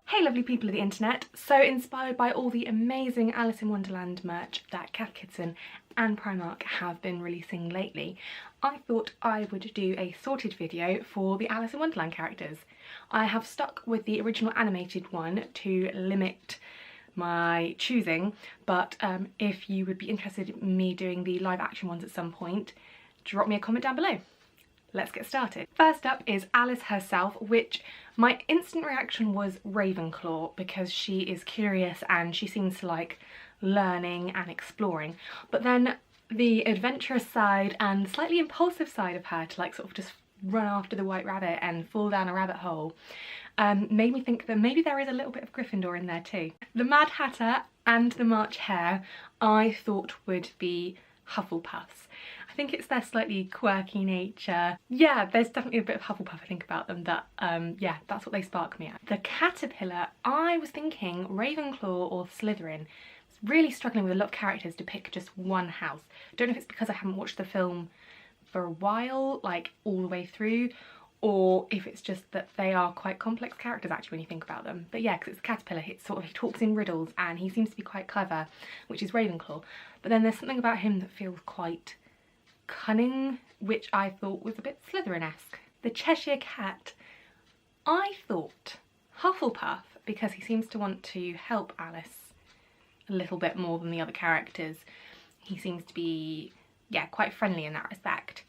Hey lovely people of the internet, so inspired by all the amazing Alice in Wonderland merch that Cath Kidston and Primark have been releasing lately, I thought I would do a sorted video for the Alice in Wonderland characters. I have stuck with the original animated one to limit my choosing, but if you would be interested in me doing the live action ones at some point, drop me a comment down below. Let's get started. First up is Alice herself, which my instant reaction was Ravenclaw because she is curious and she seems to like learning and exploring. But then the adventurous side and slightly impulsive side of her to like sort of just run after the white rabbit and fall down a rabbit hole made me think that maybe there is a little bit of Gryffindor in there too. The Mad Hatter and the March Hare I thought would be Hufflepuffs. I think it's their slightly quirky nature. Yeah, there's definitely a bit of Hufflepuff I think about them that, yeah, that's what they spark me at. The Caterpillar, I was thinking Ravenclaw or Slytherin. I was really struggling with a lot of characters to pick just one house. Don't know if it's because I haven't watched the film for a while, like all the way through, or if it's just that they are quite complex characters actually when you think about them. But yeah, because it's a caterpillar, it's sort of, he talks in riddles and he seems to be quite clever, which is Ravenclaw. But then there's something about him that feels quite cunning, which I thought was a bit Slytherin-esque. The Cheshire Cat, I thought Hufflepuff because he seems to want to help Alice a little bit more than the other characters. He seems to be, yeah, quite friendly in that respect.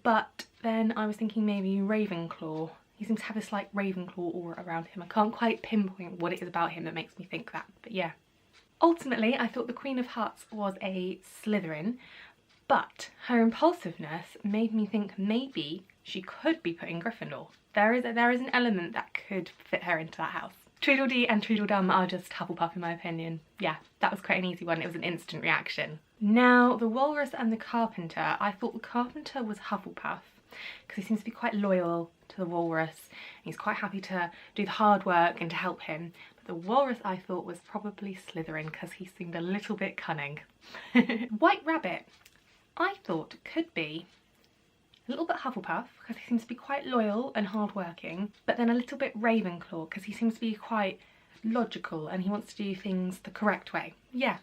But then I was thinking maybe Ravenclaw. He seems to have this like Ravenclaw aura around him. I can't quite pinpoint what it is about him that makes me think that, but yeah. Ultimately, I thought the Queen of Hearts was a Slytherin, but her impulsiveness made me think maybe she could be put in Gryffindor. There is an element that could fit her into that house. Tweedledee and Tweedledum are just Hufflepuff in my opinion. Yeah, that was quite an easy one. It was an instant reaction. Now, the Walrus and the Carpenter. I thought the Carpenter was Hufflepuff because he seems to be quite loyal to the Walrus. He's quite happy to do the hard work and to help him. But the Walrus I thought was probably Slytherin because he seemed a little bit cunning. White Rabbit, I thought could be a little bit Hufflepuff because he seems to be quite loyal and hardworking, but then a little bit Ravenclaw because he seems to be quite logical and he wants to do things the correct way. Yeah,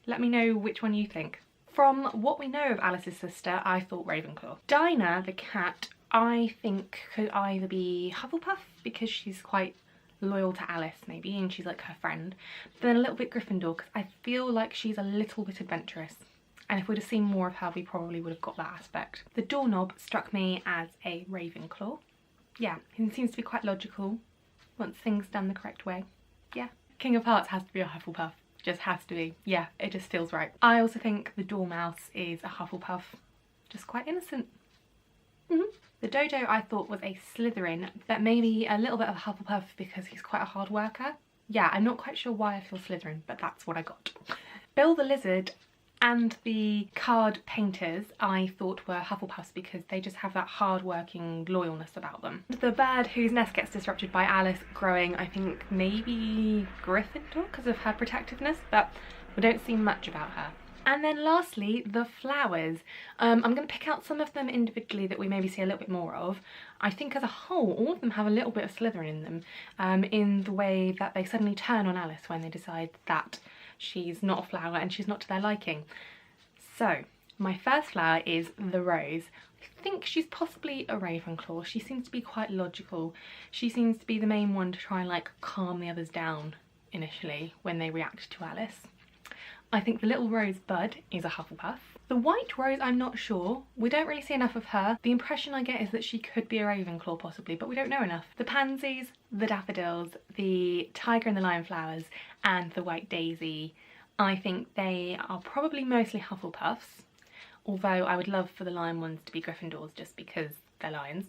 let me know which one you think. From what we know of Alice's sister, I thought Ravenclaw. Dinah, the cat, I think could either be Hufflepuff because she's quite loyal to Alice maybe and she's like her friend, but then a little bit Gryffindor because I feel like she's a little bit adventurous. And if we'd have seen more of her, we probably would have got that aspect. The Doorknob struck me as a Ravenclaw. Yeah, he seems to be quite logical, wants things done the correct way. Yeah. King of Hearts has to be a Hufflepuff. Just has to be. Yeah, it just feels right. I also think the Dormouse is a Hufflepuff. Just quite innocent. The Dodo I thought was a Slytherin, but maybe a little bit of a Hufflepuff because he's quite a hard worker. Yeah, I'm not quite sure why I feel Slytherin, but that's what I got. Bill the Lizard and the card painters I thought were Hufflepuffs because they just have that hard-working loyalness about them. The bird whose nest gets disrupted by Alice growing, I think maybe Gryffindor because of her protectiveness, but we don't see much about her. And then lastly, the flowers. I'm going to pick out some of them individually that we maybe see a little bit more of. I think as a whole, all of them have a little bit of Slytherin in them, in the way that they suddenly turn on Alice when they decide that she's not a flower and she's not to their liking. So, my first flower is the Rose. I think she's possibly a Ravenclaw. She seems to be quite logical. She seems to be the main one to try and like calm the others down initially when they react to Alice. I think the little Rose Bud is a Hufflepuff. The White Rose, I'm not sure. We don't really see enough of her. The impression I get is that she could be a Ravenclaw possibly, but we don't know enough. The Pansies, the Daffodils, the Tiger and the Lion Flowers, and the White Daisy, I think they are probably mostly Hufflepuffs, although I would love for the lion ones to be Gryffindors just because they're lions,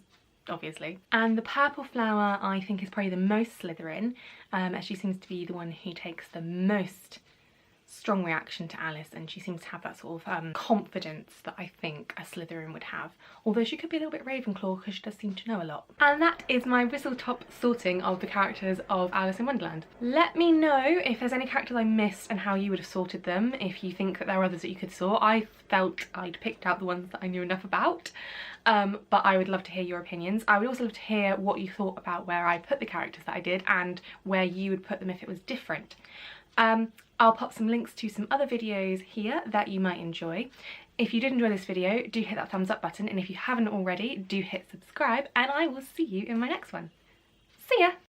obviously. And the Purple Flower I think is probably the most Slytherin, as she seems to be the one who takes the most strong reaction to Alice, and she seems to have that sort of confidence that I think a Slytherin would have, although she could be a little bit Ravenclaw because she does seem to know a lot. And that is my whistle-top sorting of the characters of Alice in Wonderland. Let me know if there's any characters I missed and how you would have sorted them, if you think that there are others that you could sort. I felt I'd picked out the ones that I knew enough about, but I would love to hear your opinions. I would also love to hear what you thought about where I put the characters that I did and where you would put them if it was different. I'll pop some links to some other videos here that you might enjoy. If you did enjoy this video, do hit that thumbs up button, and if you haven't already, do hit subscribe, and I will see you in my next one. See ya!